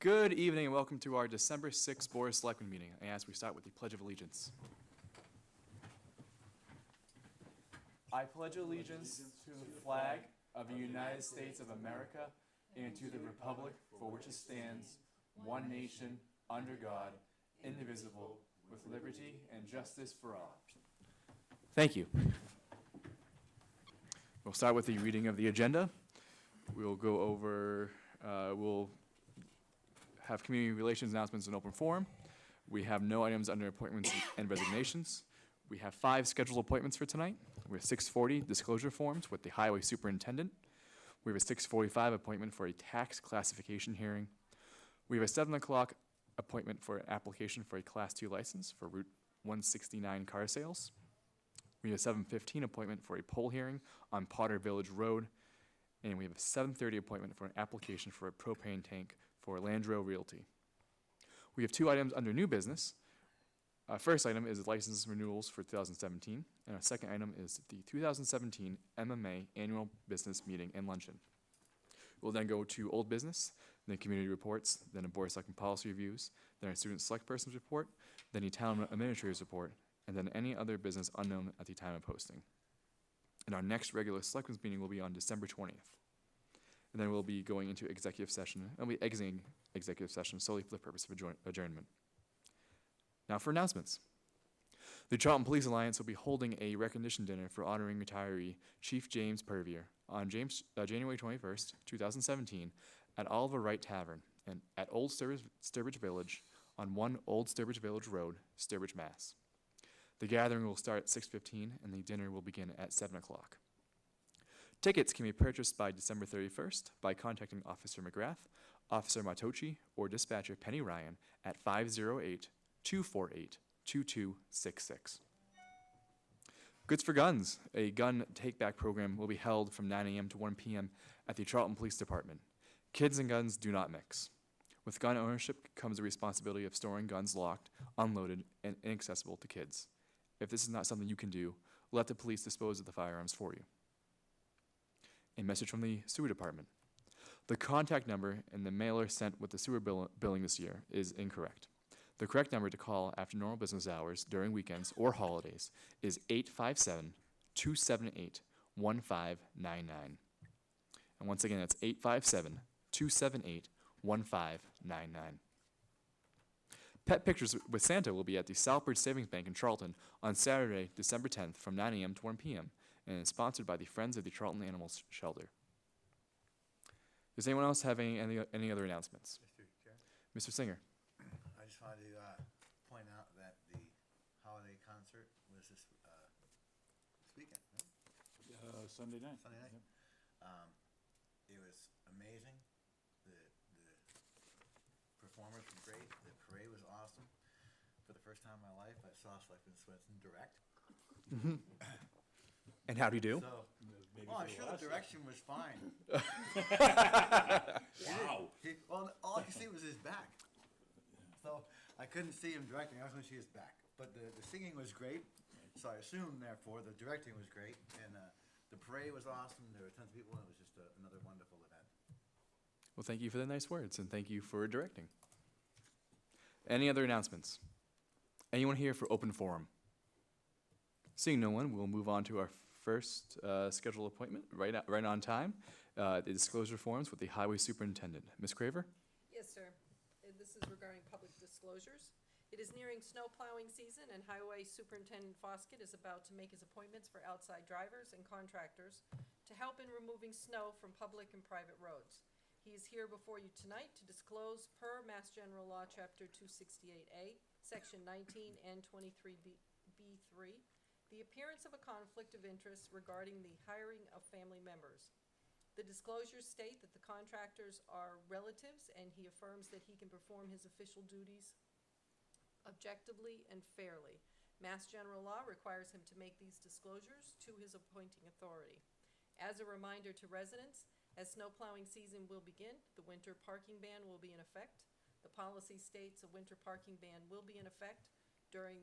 Good evening and welcome to our December 6th Board of Selectmen meeting. I ask we start with the Pledge of Allegiance. I pledge allegiance to the flag of the United States of America and to the republic for which it stands, one nation, under God, indivisible, with liberty and justice for all. Thank you. We'll start with the reading of the agenda. We'll go over, we'll have community relations announcements in open forum. We have no items under appointments and resignations. We have 5 scheduled appointments for tonight. We have 6:40 disclosure forms with the highway superintendent. We have a 6:45 appointment for a tax classification hearing. We have a 7 o'clock appointment for an application for a Class 2 license for Route 169 car sales. We have a 7:15 appointment for a poll hearing on Potter Village Road. And we have a 7:30 appointment for an application for a propane tank for Landro Realty. We have 2 items under new business. First item is license renewals for 2017, and our second item is the 2017 MMA Annual Business Meeting and Luncheon. We'll then go to old business, then community reports, then a board of selectmen policy reviews, then our student select persons report, then a town administrator's report, and then any other business unknown at the time of posting. And our next regular selectmen's meeting will be on December 20th. And then we'll be going into executive session, and we'll be exiting executive session solely for the purpose of adjournment. Now for announcements. The Charlton Police Alliance will be holding a recognition dinner for honoring retiree Chief James Purvier on January 21st, 2017 at Oliver Wright Tavern and at Old Sturbridge Village on 1 Old Sturbridge Village Road, Sturbridge, Mass. The gathering will start at 6:15 and the dinner will begin at 7 o'clock. Tickets can be purchased by December 31st by contacting Officer McGrath, Officer Matochi, or Dispatcher Penny Ryan at 508-248-2266. Goods for Guns, a gun take-back program, will be held from 9 a.m. to 1 p.m. at the Charlton Police Department. Kids and guns do not mix. With gun ownership comes the responsibility of storing guns locked, unloaded, and inaccessible to kids. If this is not something you can do, let the police dispose of the firearms for you. A message from the sewer department. The contact number in the mailer sent with the sewer billing this year is incorrect. The correct number to call after normal business hours during weekends or holidays is 857-278-1599. And once again, that's 857-278-1599. Pet Pictures with Santa will be at the Southbridge Savings Bank in Charlton on Saturday, December 10th from 9 a.m. to 1 p.m. and is sponsored by the Friends of the Charlton Animal Shelter. Does anyone else have any other announcements? Mr. Chair? Mr. Singer. I just wanted to point out that the holiday concert was this weekend, right? Sunday night. Sunday night. Yep. It was amazing. The performers were great. The parade was awesome. For the first time in my life, I saw Selectman Swenson direct. And how'd he do? So, Maybe I'm for sure the last year. direction was fine. Wow. Well, all I could see was his back. So I couldn't see him directing. I was going to see his back. But the singing was great. So I assume, therefore, the directing was great. And the parade was awesome. There were tons of people. And it was just another wonderful event. Well, thank you for the nice words, and thank you for directing. Any other announcements? Anyone here for open forum? Seeing no one, we'll move on to our first scheduled appointment, right on time, the disclosure forms with the highway superintendent. Ms. Craver? Yes, sir. This is regarding public disclosures. It is nearing snow plowing season, and Highway Superintendent Foskett is about to make his appointments for outside drivers and contractors to help in removing snow from public and private roads. He is here before you tonight to disclose, per Mass General Law, Chapter 268A, Section 19 and 23B3, the appearance of a conflict of interest regarding the hiring of family members. The disclosures state that the contractors are relatives, and he affirms that he can perform his official duties objectively and fairly. Mass General Law requires him to make these disclosures to his appointing authority. As a reminder to residents, as snow plowing season will begin, the winter parking ban will be in effect. The policy states a winter parking ban will be in effect during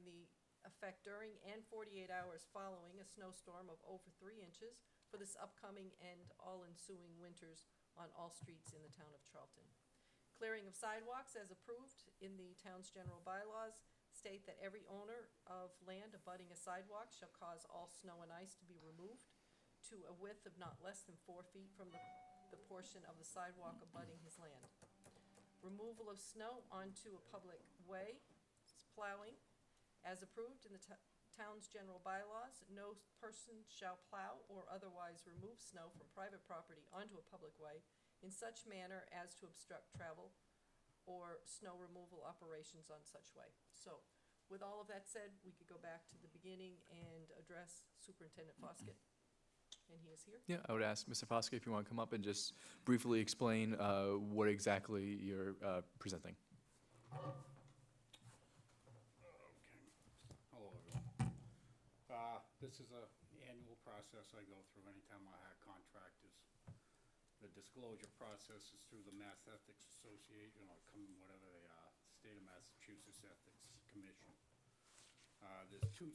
and 48 hours following a snowstorm of over 3 inches for this upcoming and all ensuing winters on all streets in the town of Charlton. Clearing of sidewalks as approved in the town's general bylaws state that every owner of land abutting a sidewalk shall cause all snow and ice to be removed to a width of not less than 4 feet from the portion of the sidewalk abutting his land. Removal of snow onto a public way, plowing, as approved in the town's general bylaws, no person shall plow or otherwise remove snow from private property onto a public way in such manner as to obstruct travel or snow removal operations on such way. So, with all of that said, we could go back to the beginning and address Superintendent Foskett, and he is here. Yeah, I would ask Mr. Foskett if you want to come up and just briefly explain what exactly you're presenting. Okay. Hello, everyone. This is an annual process I go through anytime I hire contractors. The disclosure process is through the Mass Ethics Association, or whatever they are, State of Massachusetts Ethics Commission. There's two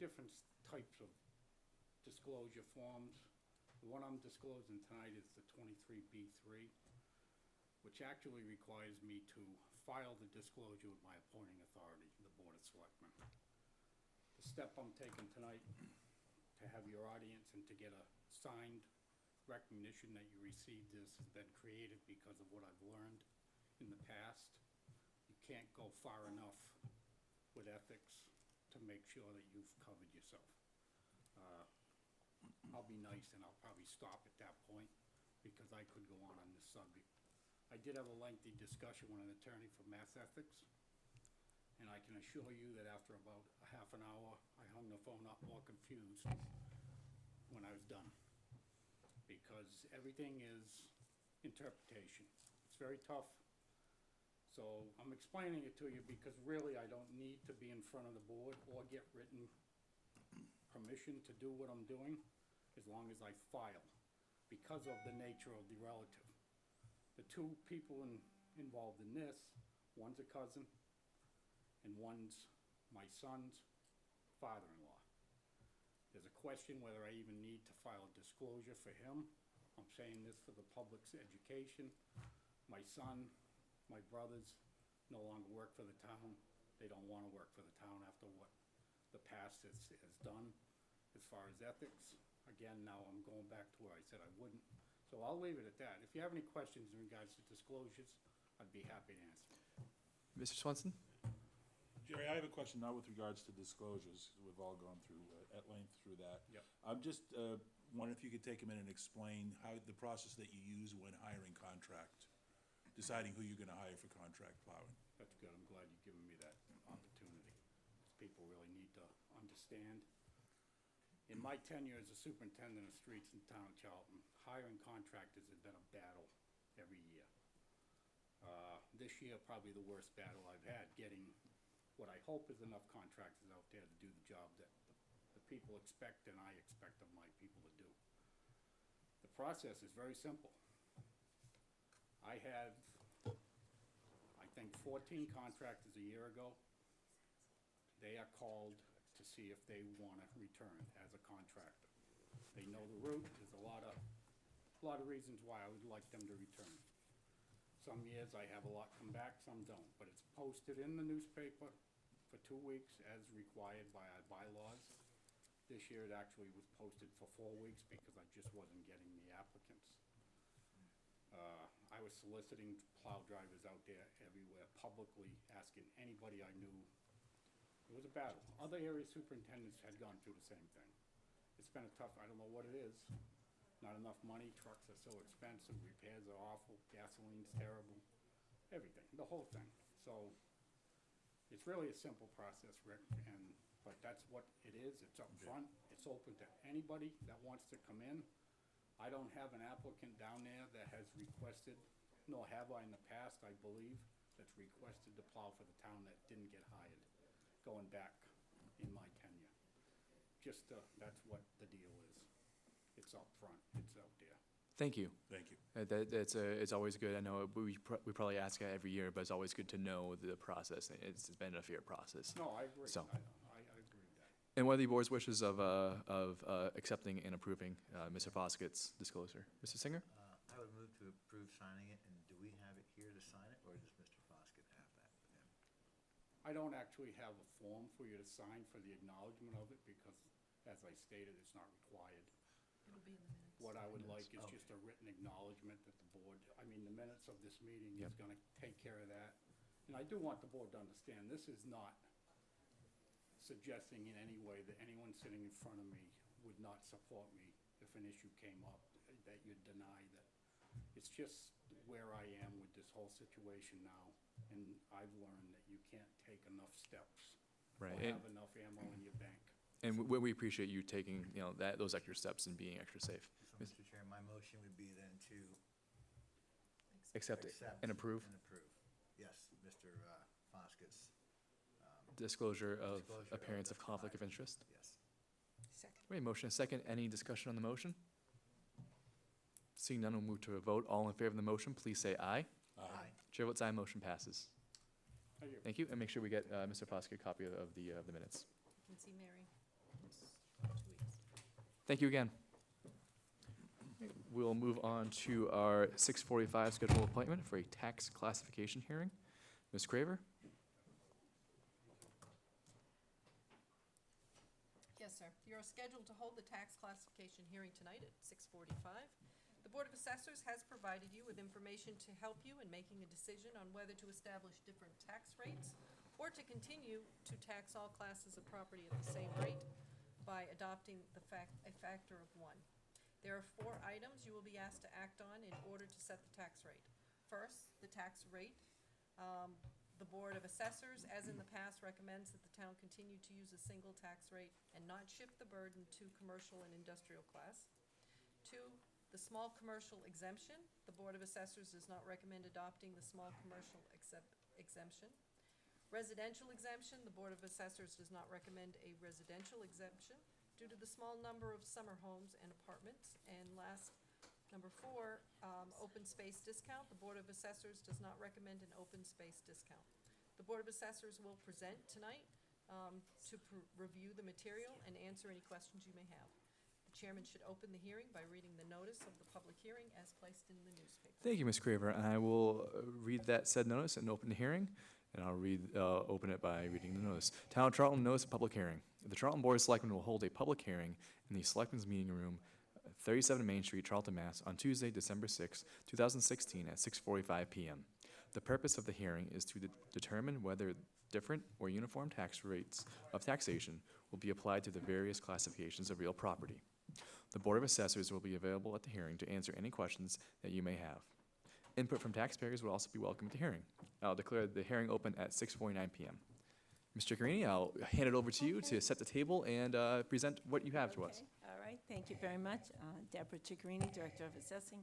different types of disclosure forms. The one I'm disclosing tonight is the 23B3, which actually requires me to file the disclosure with my appointing authority, the Board of Selectmen. The step I'm taking tonight to have your audience and to get a signed recognition that you received this has been created because of what I've learned in the past. You can't go far enough with ethics to make sure that you've covered yourself. I'll be nice and I'll probably stop at that point because I could go on this subject. I did have a lengthy discussion with an attorney for Mass Ethics, and I can assure you that after about a half an hour, I hung the phone up more confused when I was done. Because everything is interpretation. It's very tough. So I'm explaining it to you because really I don't need to be in front of the board or get written permission to do what I'm doing as long as I file because of the nature of the relative. The two people involved in this, one's a cousin and one's my son's father-in-law. There's a question whether I even need to file a disclosure for him. I'm saying this for the public's education. My son, my brothers no longer work for the town. They don't want to work for the town after what the past has done as far as ethics. Again, now I'm going back to where I said I wouldn't. So I'll leave it at that. If you have any questions in regards to disclosures, I'd be happy to answer. Mr. Swenson? Jerry, I have a question, not with regards to disclosures. We've all gone through, at length through that. Yep. I'm just wondering if you could take a minute and explain how the process that you use when hiring contract, deciding who you're gonna hire for contract plowing. That's good. I'm glad you've given me that opportunity. People really need to understand. In my tenure as a superintendent of streets in the town of Charlton, hiring contractors has been a battle every year. This year, probably the worst battle I've had, getting what I hope is enough contractors out there to do the job that the people expect and I expect of my people to do. The process is very simple. I had, I think, 14 contractors a year ago. They are called to see if they want to return as a contractor. They know the route. There's a lot of reasons why I would like them to return. Some years I have a lot come back, some don't, but it's posted in the newspaper for 2 weeks as required by our bylaws. This year it actually was posted for 4 weeks because I just wasn't getting the applicants. I was soliciting plow drivers out there everywhere, publicly asking anybody I knew. It was a battle. Other area superintendents had gone through the same thing. It's been a tough, I don't know what it is. Not enough money, trucks are so expensive, repairs are awful, gasoline's terrible, everything, the whole thing. So it's really a simple process, Rick, but that's what it is. It's up front. It's open to anybody that wants to come in. I don't have an applicant down there that has requested, nor have I in the past, I believe, that's requested to plow for the town that didn't get hired, going back in my tenure. That's what the deal is. It's up front, it's out there. Thank you. Thank you. It's always good. I know we probably ask it every year, but it's always good to know the process. It's been a fair process. No, I agree. So. I agree with that. And what are the board's wishes of accepting and approving Mr. Foskett's disclosure? Mr. Singer? I would move to approve signing it, and do we have it here to sign it, or does Mr. Foskett have that with him? I don't actually have a form for you to sign for the acknowledgement of it because, as I stated, it's not required. It'll be in the minutes. What I would like is Okay. just a written acknowledgement that the board, I mean, the minutes of this meeting is Yep. gonna take care of that. And I do want the board to understand, this is not suggesting in any way that anyone sitting in front of me would not support me if an issue came up, that you'd deny that. It's just where I am with this whole situation now, and I've learned that you can't take enough steps or Right. have enough ammo in your bank. And we appreciate you taking, those extra steps and being extra safe. So, Mr. Chair, my motion would be then to Accept it accept. and approve And approve. Yes, Mr. Foskett's, disclosure of disclosure appearance the of conflict of interest. Yes. Second. Wait, motion and second. Any discussion on the motion? Seeing none, we'll move to a vote. All in favor of the motion, please say aye. Aye. Chair votes aye, motion passes. Thank you. Thank you, and make sure we get Mr. Foskett a copy of the minutes. You can see Mary. It's 2 weeks. Thank you again. We'll move on to our 6:45 scheduled appointment for a tax classification hearing. Ms. Craver? Yes, sir. You're scheduled to hold the tax classification hearing tonight at 6:45. The Board of Assessors has provided you with information to help you in making a decision on whether to establish different tax rates or to continue to tax all classes of property at the same rate by adopting a factor of 1. There are 4 items you will be asked to act on in order to set the tax rate. First, the tax rate. The Board of Assessors, as in the past, recommends that the town continue to use a single tax rate and not shift the burden to commercial and industrial class. 2, the small commercial exemption. The Board of Assessors does not recommend adopting the small commercial exemption. Residential exemption. The Board of Assessors does not recommend a residential exemption due to the small number of summer homes and apartments. And last, number 4, open space discount. The Board of Assessors does not recommend an open space discount. The Board of Assessors will present tonight to review the material and answer any questions you may have. The chairman should open the hearing by reading the notice of the public hearing as placed in the newspaper. Thank you, Ms. Craver. I will read that said notice and open the hearing, and I'll open it by reading the notice. Town of Charlton notice of public hearing. The Charlton Board of Selectmen will hold a public hearing in the Selectmen's Meeting Room, 37 Main Street, Charlton, Mass., on Tuesday, December 6, 2016, at 6:45 p.m. The purpose of the hearing is to determine whether different or uniform tax rates of taxation will be applied to the various classifications of real property. The Board of Assessors will be available at the hearing to answer any questions that you may have. Input from taxpayers will also be welcome at the hearing. I'll declare the hearing open at 6:49 p.m. Mr. Carini, I'll hand it over to you to set the table and present what you have to us. Okay, all right, thank you very much. Deborah Ciccarini, Director of Assessing.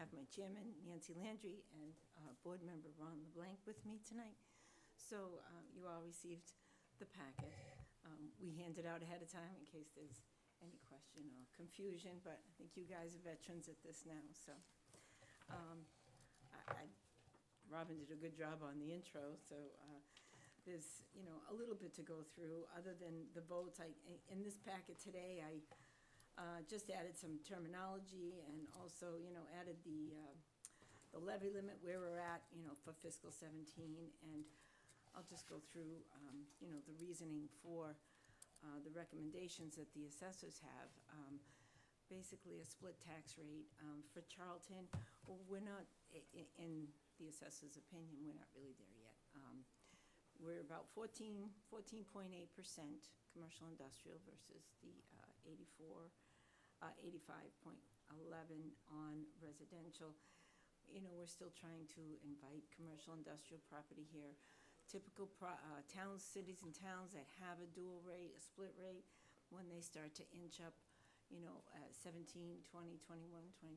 Have my chairman, Nancy Landry, and board member Ron LeBlanc with me tonight. So you all received the packet. We handed out ahead of time in case there's any question or confusion, but I think you guys are veterans at this now, so. Robin did a good job on the intro, so there's, a little bit to go through. Other than the votes, in this packet today, I just added some terminology and also, added the levy limit, where we're at, for fiscal 17. And I'll just go through, the reasoning for the recommendations that the assessors have. Basically, a split tax rate for Charlton. Well, we're not, in the assessor's opinion, we're not really there yet. We're about 14.8% commercial industrial versus the 85.11 on residential. We're still trying to invite commercial industrial property here. Typical towns, cities and towns that have a dual rate, a split rate, when they start to inch up, 17, 20, 21, 22%,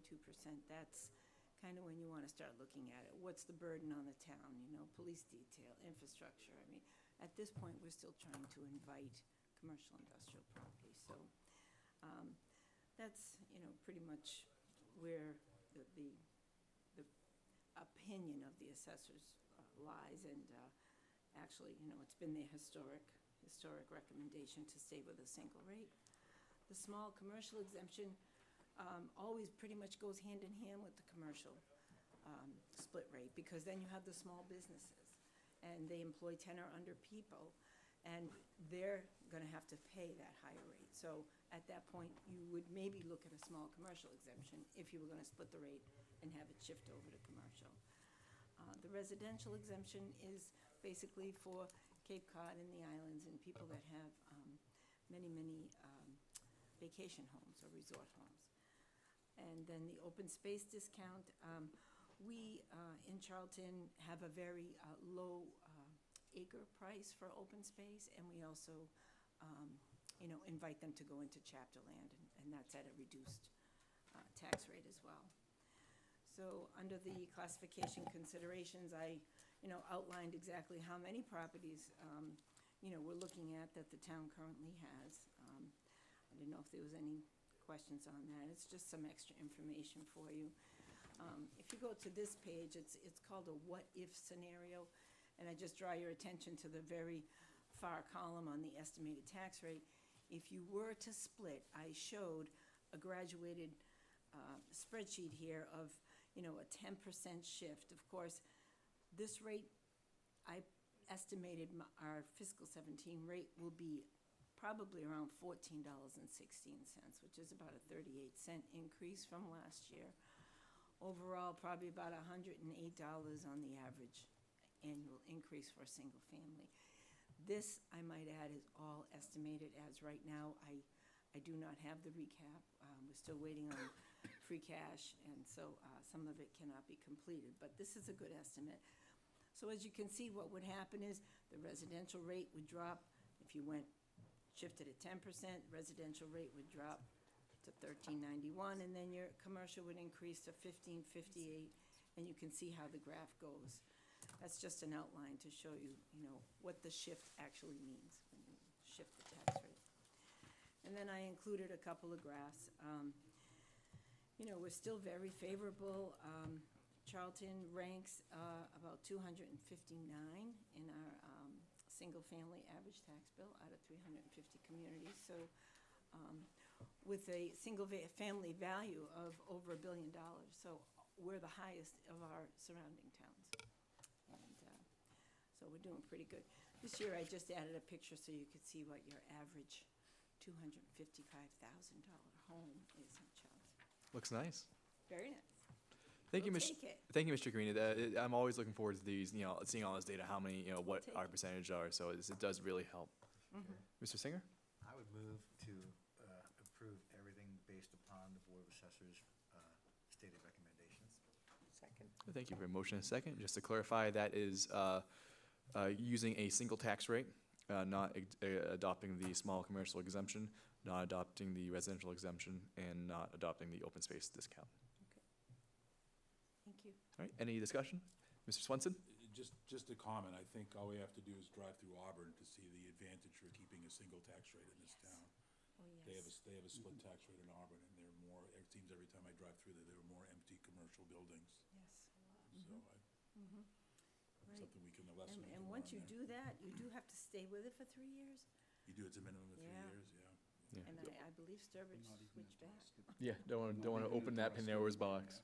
that's kind of when you want to start looking at it. What's the burden on the town, police detail, infrastructure? I mean, at this point, we're still trying to invite commercial industrial property. So that's, pretty much where the opinion of the assessors lies. And actually, it's been their historic recommendation to stay with a single rate. The small commercial exemption always pretty much goes hand in hand with the commercial split rate, because then you have the small businesses, and they employ 10 or under people, and they're gonna have to pay that higher rate. So at that point, you would maybe look at a small commercial exemption if you were gonna split the rate and have it shift over to commercial. The residential exemption is basically for Cape Cod and the islands and people that have many vacation homes or resort homes. And then the open space discount, we in Charlton have a very low acre price for open space, and we also invite them to go into chapter land, and that's at a reduced tax rate as well. So under the classification considerations, I outlined exactly how many properties we're looking at that the town currently has. I didn't know if there was any questions on that. It's just some extra information for you. If you go to this page, it's called a what-if scenario, and I just draw your attention to the very far column on the estimated tax rate. If you were to split, I showed a graduated spreadsheet here of a 10% shift. Of course, this rate, I estimated our fiscal 17 rate will be probably around $14.16, which is about a 38-cent increase from last year. Overall, probably about $108 on the average annual increase for a single family. This, I might add, is all estimated as right now. I do not have the recap. We're still waiting on free cash, and so some of it cannot be completed, but this is a good estimate. So as you can see, what would happen is the residential rate would drop. If you shifted at 10%, residential rate would drop to $13.91, and then your commercial would increase to $15.58, and you can see how the graph goes. That's just an outline to show you, what the shift actually means when you shift the tax rate. And then I included a couple of graphs. We're still very favorable. Charlton ranks about 259 in our single-family average tax bill out of 350 communities. So with a single-family value of over $1 billion. So we're the highest of our surrounding towns. And so we're doing pretty good. This year I just added a picture so you could see what your average $255,000 home is in Charlton. Looks nice. Very nice. Thank you, We'll Mr. take it. Thank you, Mr. Carina. I'm always looking forward to these, seeing all this data, how many, what take our it. percentage are. So it does really help. Mr. Singer? I would move to approve everything based upon the Board of Assessors' stated recommendations. Second. Thank you for a motion and a second. Just to clarify, that is using a single tax rate, not adopting the small commercial exemption, not adopting the residential exemption, and not adopting the open space discount. Thank you. All right, any discussion? Mr. Swenson? Just a comment, I think all we have to do is drive through Auburn to see the advantage for keeping a single tax rate in this town. Oh, They have yes. a split tax rate in Auburn, and there are more, it seems every time I drive through there, there are more empty commercial buildings. Yes. So Right. something we can, a lesson we can And learn once you there. do that, you do have to stay with it for 3 years. You do, it's a minimum of 3 Yeah. years, yeah. Yeah. And I believe Sturbridge switched back. Yeah, don't want to open that Pandora's box.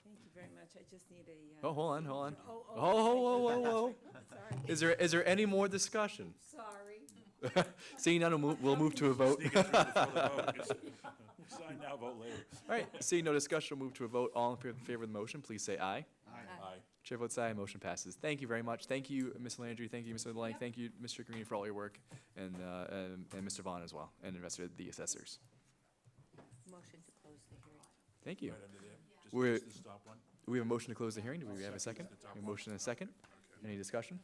Thank you very much. I just need a. Oh, hold on. Oh, Whoa. Sorry. Is there any more discussion? Sorry. Seeing none, we'll move to a vote. Sneak it through before the vote. Sign now, vote later. All right, seeing no discussion, we'll move to a vote. All in favor of the motion, please say aye. Aye. Chair votes aye, motion passes. Thank you very much. Thank you, Ms. Landry. Thank you, Mr. LeBlanc. Thank you, Mr. Green, for all your work, and Mr. Vaughn as well, and the rest of the assessors. Motion to close the hearing. Thank you. Right under there, We're- just the stop one. We have a motion to close the hearing. Do we have a second? A motion and a second. Any discussion?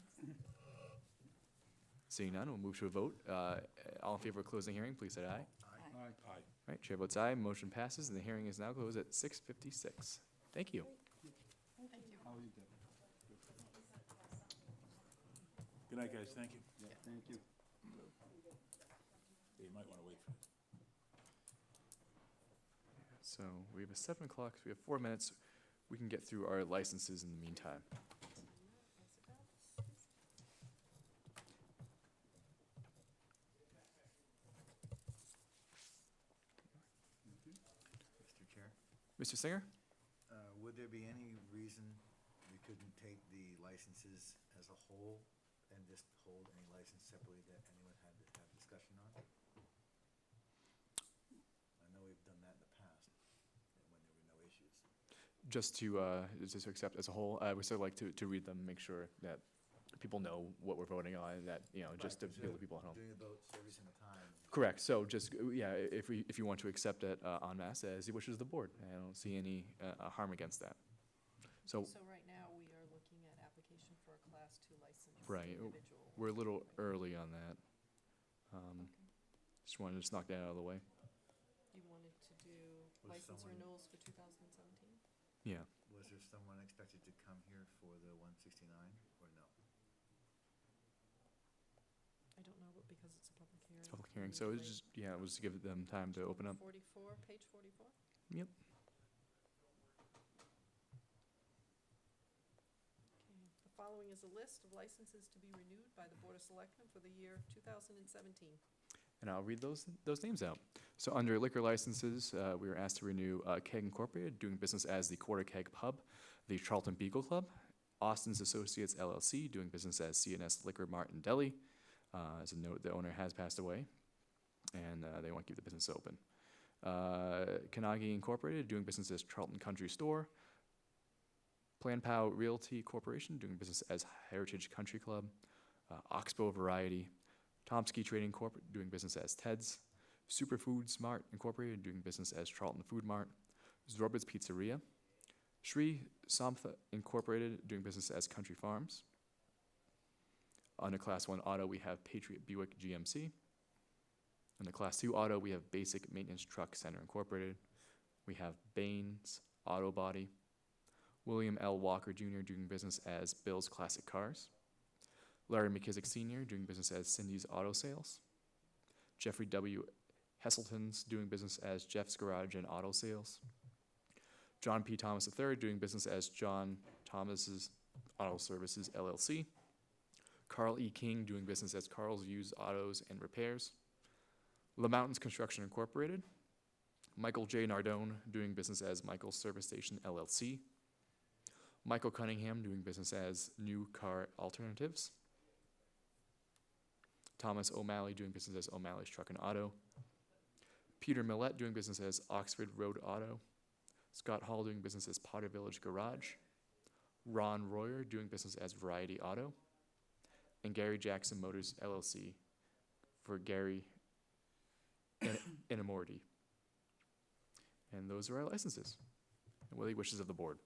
Seeing none, we'll move to a vote. All in favor of closing the hearing, please say aye. Aye. All right, chair votes aye, motion passes, and the hearing is now closed at 6:56. Thank you. Good night, guys, thank you. Thank you. You might want to wait for So we have a 7 o'clock, so we have 4 minutes. We can get through our licenses in the meantime. Mr. Chair, Mr. Singer? there be any reason we couldn't take the licenses as a whole and just hold any license separately that anyone had to have discussion on? I know we've done that in the past, when there were no issues. Just to accept as a whole, I would still like to read them, make sure that people know what we're voting on, and that, just to Right, build the people at home. Doing the votes every single time. Correct, so just, if you want to accept it en masse as the wishes of the board, I don't see any harm against that. So, So right now, we are looking at application for a Class 2 license. Right, Individual. we're a little early on that. Okay. Just wanted to just knock that out of the way. You wanted to do Was license someone- renewals for 2017? Yeah, Was there someone expected to come here for the 169, or no? I don't know, but because it's a public hearing. public hearing, so it's just, it was to give them time to open up. 44, page 44? Yep. Okay. The following is a list of licenses to be renewed by the Board of Selectmen for the year 2017. And I'll read those names out. So under liquor licenses, we were asked to renew Keg Incorporated, doing business as the Quarter Keg Pub, the Charlton Beagle Club, Austin's Associates LLC, doing business as CNS Liquor Mart and Deli. As a note, the owner has passed away, and they want to keep the business open. Kanagi Incorporated, doing business as Charlton Country Store. Plan Pow Realty Corporation, doing business as Heritage Country Club. Oxbow Variety. Tomsky Trading Corp., doing business as Ted's. Superfood Smart Incorporated, doing business as Charlton Food Mart. Zorbit's Pizzeria. Shri Samtha Incorporated, doing business as Country Farms. Under Class 1 Auto, we have Patriot Buick GMC. Under Class 2 Auto, we have Basic Maintenance Truck Center Incorporated. We have Baines Auto Body. William L. Walker Jr., doing business as Bill's Classic Cars. Larry McKissick Sr., doing business as Cindy's Auto Sales. Jeffrey W. Hesselton's, doing business as Jeff's Garage and Auto Sales. John P. Thomas III, doing business as John Thomas's Auto Services, LLC. Carl E. King, doing business as Carl's Used Autos and Repairs. La Mountains Construction Incorporated. Michael J. Nardone, doing business as Michael's Service Station, LLC. Michael Cunningham, doing business as New Car Alternatives. Thomas O'Malley, doing business as O'Malley's Truck and Auto. Peter Millette, doing business as Oxford Road Auto. Scott Hall, doing business as Potter Village Garage. Ron Royer, doing business as Variety Auto. And Gary Jackson Motors, LLC, for Gary Inamorty. And those are our licenses. And what are the wishes of the board?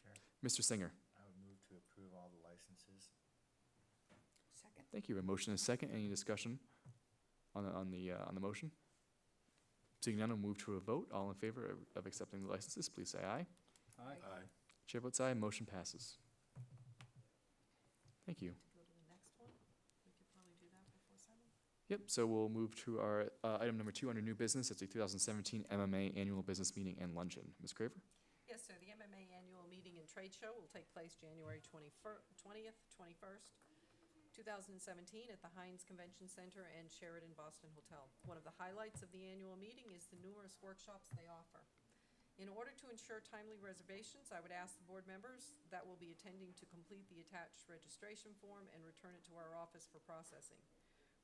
Mr. Chair, Mr. Singer. I would move to approve all the licenses. Second. Thank you. A motion is second. Any discussion on the motion? Seeing none, we'll move to a vote. All in favor of accepting the licenses, please say aye. Aye. Chair votes aye. Motion passes. Thank you. To go to the next one, we could probably do that before 7. Yep. So we'll move to our item number 2 under new business. It's the 2017 MMA Annual Business Meeting and Luncheon. Ms. Craver. Yes, sir, the MMA Annual Meeting and Trade Show will take place January 20th, 21st, 2017 at the Heinz Convention Center and Sheraton Boston Hotel. One of the highlights of the annual meeting is the numerous workshops they offer. In order to ensure timely reservations, I would ask the board members that will be attending to complete the attached registration form and return it to our office for processing.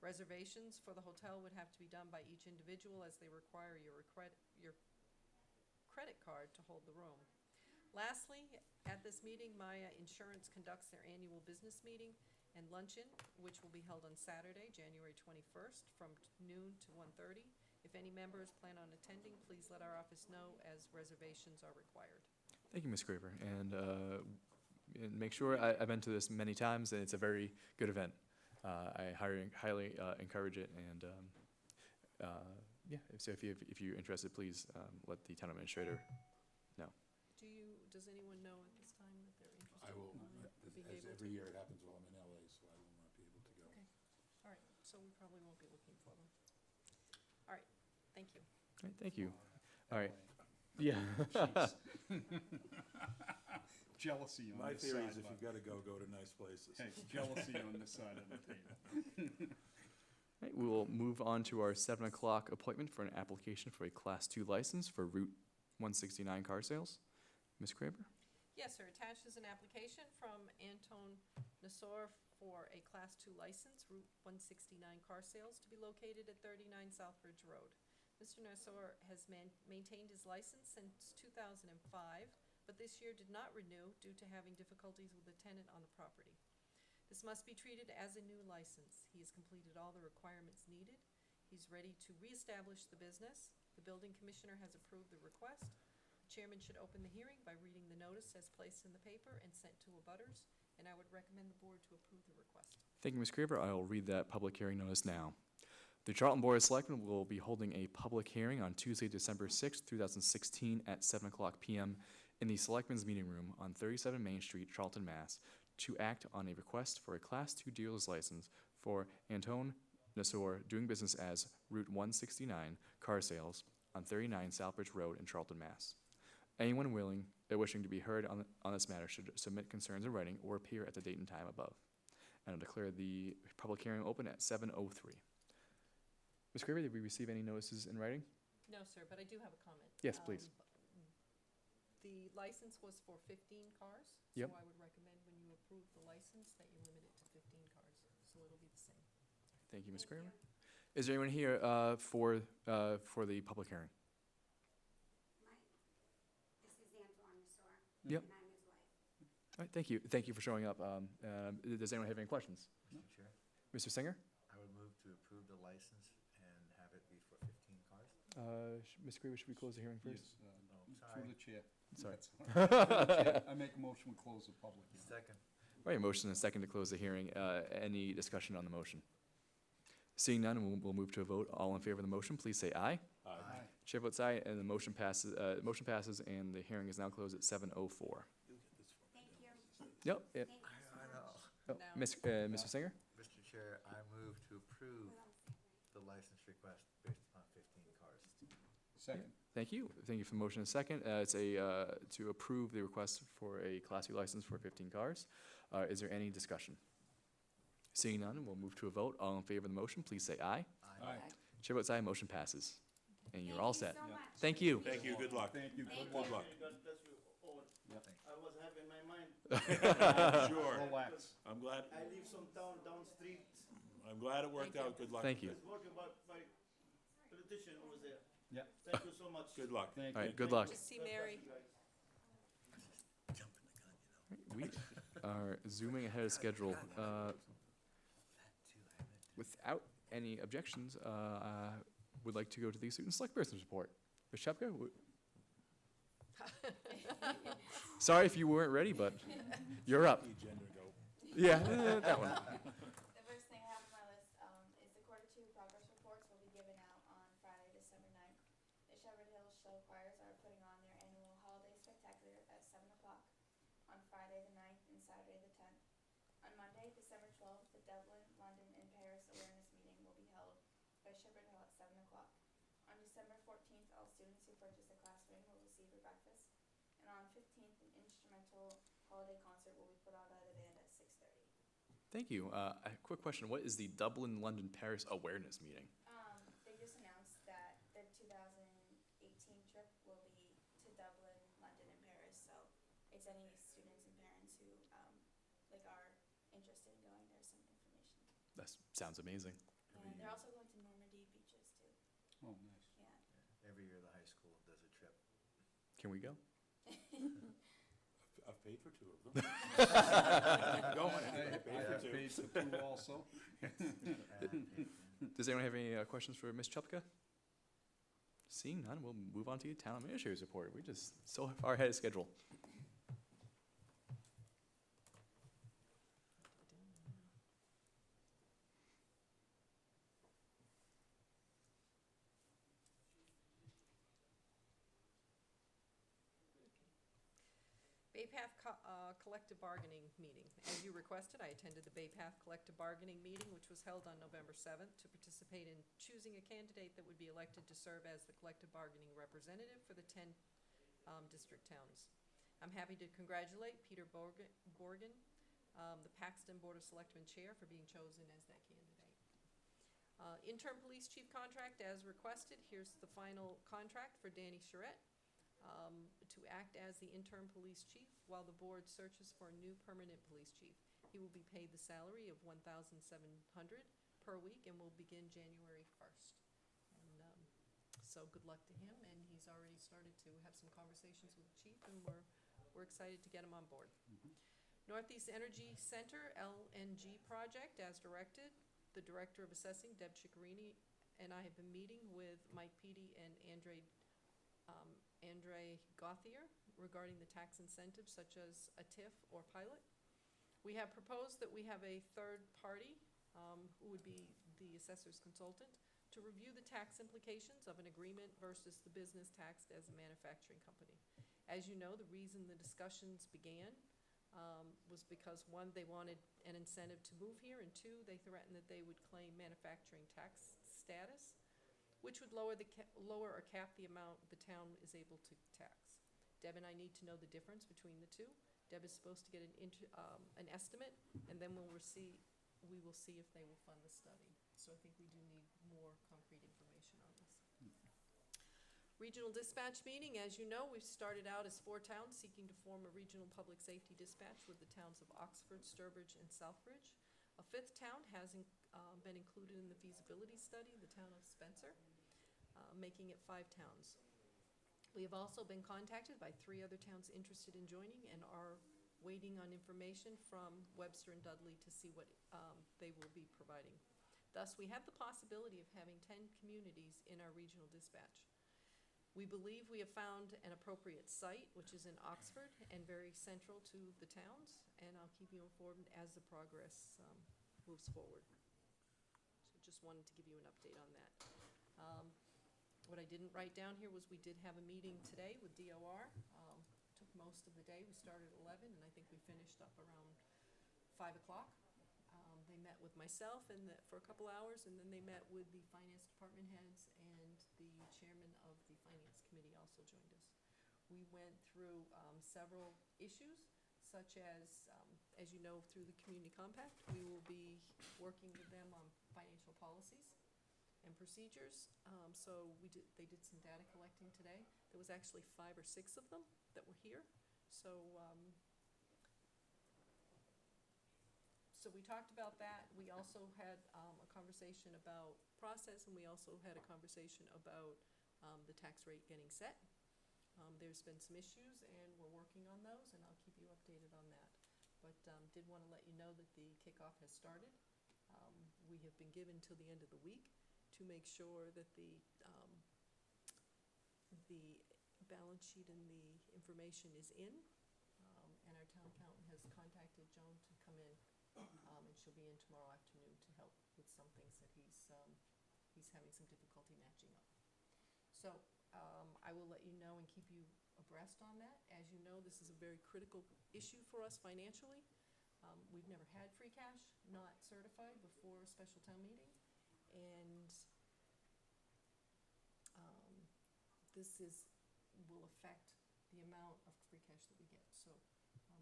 Reservations for the hotel would have to be done by each individual as they require your credit card to hold the room. Lastly, at this meeting, Maya Insurance conducts their annual business meeting and luncheon, which will be held on Saturday, January 21st, from noon to 1:30. If any members plan on attending, please let our office know, as reservations are required. Thank you, Ms. Craver. And make sure, I've been to this many times, and it's a very good event. I highly encourage it, and so if you're interested, please let the town administrator know. Does anyone know at this time that they're interested? I will, in being as able every to? year it happens while I'm in LA, so I will not be able to go. Okay. All right, so we probably won't be looking for them. All right, thank you. All right, thank you. All right. Yeah. Jealousy on My this theory side. is if you've gotta go to nice places. Hey, jealousy on this side of the table. All right, we will move on to our 7 o'clock appointment for an application for a Class 2 license for Route 169 car sales. Ms. Craver? Yes, sir. Attached is an application from Anton Nassar for a Class 2 license, Route 169 car sales, to be located at 39 Southbridge Road. Mr. Nassar has maintained his license since 2005, but this year did not renew due to having difficulties with a tenant on the property. This must be treated as a new license. He has completed all the requirements needed. He's ready to reestablish the business. The building commissioner has approved the request. The chairman should open the hearing by reading the notice as placed in the paper and sent to abutters, and I would recommend the board to approve the request. Thank you, Ms. Craver. I will read that public hearing notice now. The Charlton Board of Selectmen will be holding a public hearing on Tuesday, December 6, 2016 at 7 o'clock p.m. in the Selectmen's Meeting Room on 37 Main Street, Charlton, Mass. to act on a request for a Class 2 dealer's license for Anton Nassar doing business as Route 169 car sales on 39 Southbridge Road in Charlton, Mass. Anyone wishing to be heard on this matter should submit concerns in writing or appear at the date and time above. And I'll declare the public hearing open at 7:03. Ms. Craver, did we receive any notices in writing? No, sir, but I do have a comment. Yes, please. The license was for 15 cars. Yep. So I would recommend when you approve the license that you limit it to 15 cars, so it'll be the same. Thank you, Ms. Craver. Is there anyone here for the public hearing? This is Antoine Nassar. Yep. And I'm his wife. All right, thank you. Thank you for showing up. Does anyone have any questions? Mr. Chair, Mr. Singer? I would move to approve the license and have it be for 15 cars. Ms. Craver, should we close the hearing first? Yes, sorry. through the chair. Sorry. That's all right. Through the chair. I make a motion to close the public hearing. Second. All right, motion and a second to close the hearing. Any discussion on the motion? Seeing none, we'll move to a vote. All in favor of the motion, please say aye. Aye. Chair votes aye, and the motion passes, and the hearing is now closed at 7:04. Thank you. Yep, yep. Thank you so I know. Oh, Now- Mr. Singer? Mr. Chair, I move to approve the license request based upon 15 cars. Second. Thank you. Thank you for the motion and second. It's to approve the request for a Class 2 license for 15 cars. Is there any discussion? Seeing none, we'll move to a vote. All in favor of the motion, please say aye. Aye. Chair votes aye, motion passes. And you're all set. Thank you so much. Thank you. Thank you, good luck. Thank you. Thank Good luck. God bless you all. Yep. I was having my mind. Sure. Relax. I'm glad, I live some town down street. I'm glad it worked Thank you. out. Good luck. Thank you. It's working by politician over there. Yep. Thank you so much. Good luck. Thank All you. right, good luck. Just see Mary. We are zooming ahead of schedule. Without any objections, would like to go to the student select persons report. Ms. Shepka? Sorry if you weren't ready, but you're up. The agenda go. Yeah, that one. The first thing I have on my list is the quarter two progress reports will be given out on Friday, December 9th. The Shepherd Hills Show Choirs are putting on their annual holiday spectacular at 7 o'clock on Friday the 9th and Saturday the 10th. On Monday, December 12th, the Dublin, London, and Paris awareness meeting will be held by Shepherd Hill at 7 o'clock. On December 14th, all students who purchase a class ring will receive a breakfast. And on 15th, an instrumental holiday concert will be put on by the band at 6:30. Thank you. A quick question. What is the Dublin, London, Paris awareness meeting? They just announced that the 2018 trip will be to Dublin, London, and Paris, so it's any students and parents who, are interested in going, there's some information. That sounds amazing. And they're also going to Normandy beaches too, Oh, nice. yeah. Every year the high school does a trip. Can we go? I've paid for two of them. Going. I Paid for have two. paid for two also. Does anyone have any questions for Ms. Chupka? Seeing none, we'll move on to the town administrator's report. We're just so far ahead of schedule. Bay Path Collective Bargaining Meeting. As you requested, I attended the Bay Path Collective Bargaining Meeting, which was held on November 7th, to participate in choosing a candidate that would be elected to serve as the collective bargaining representative for the 10 district towns. I'm happy to congratulate Peter Borgen, the Paxton Board of Selectmen Chair, for being chosen as that candidate. Interim police chief contract as requested. Here's the final contract for Danny Charette. to act as the interim police chief while the board searches for a new permanent police chief. He will be paid the salary of $1,700 per week and will begin January 1st. And so good luck to him, and he's already started to have some conversations with the chief, and we're excited to get him on board. Northeast Energy Center LNG project as directed. The Director of Assessing, Deb Ciccarini, and I have been meeting with Mike Peedy and Andre Gauthier regarding the tax incentives such as a TIF or pilot. We have proposed that we have a third party, who would be the assessor's consultant, to review the tax implications of an agreement versus the business taxed as a manufacturing company. As you know, the reason the discussions began was because, one, they wanted an incentive to move here, and two, they threatened that they would claim manufacturing tax status, which would lower or cap the amount the town is able to tax. Deb and I need to know the difference between the two. Deb is supposed to get an estimate, and then we will see if they will fund the study. So I think we do need more concrete information on this. Regional dispatch meeting, as you know, we've started out as 4 towns seeking to form a regional public safety dispatch with the towns of Oxford, Sturbridge, and Southbridge. A 5th town has been included in the feasibility study, the town of Spencer, making it 5 towns. We have also been contacted by 3 other towns interested in joining and are waiting on information from Webster and Dudley to see what they will be providing. Thus, we have the possibility of having 10 communities in our regional dispatch. We believe we have found an appropriate site, which is in Oxford and very central to the towns, and I'll keep you informed as the progress moves forward. So just wanted to give you an update on that. What I didn't write down here was we did have a meeting today with DOR. Took most of the day. We started at 11, and I think we finished up around 5 o'clock. They met with myself for a couple hours, and then they met with the finance department heads, and the chairman of the finance committee also joined us. We went through several issues, such as you know, through the community compact, we will be working with them on financial policies and procedures. So they did some data collecting today. There was actually 5 or 6 of them that were here. So we talked about that. We also had a conversation about process, and we also had a conversation about the tax rate getting set. There's been some issues, and we're working on those, and I'll keep you updated on that. But did want to let you know that the kickoff has started. We have been given till the end of the week to make sure that the balance sheet and the information is in. And our town accountant has contacted Joan to come in. And she'll be in tomorrow afternoon to help with some things that he's having some difficulty matching up. So I will let you know and keep you abreast on that. As you know, this is a very critical issue for us financially. We've never had free cash not certified before a special town meeting, and this will affect the amount of free cash that we get. So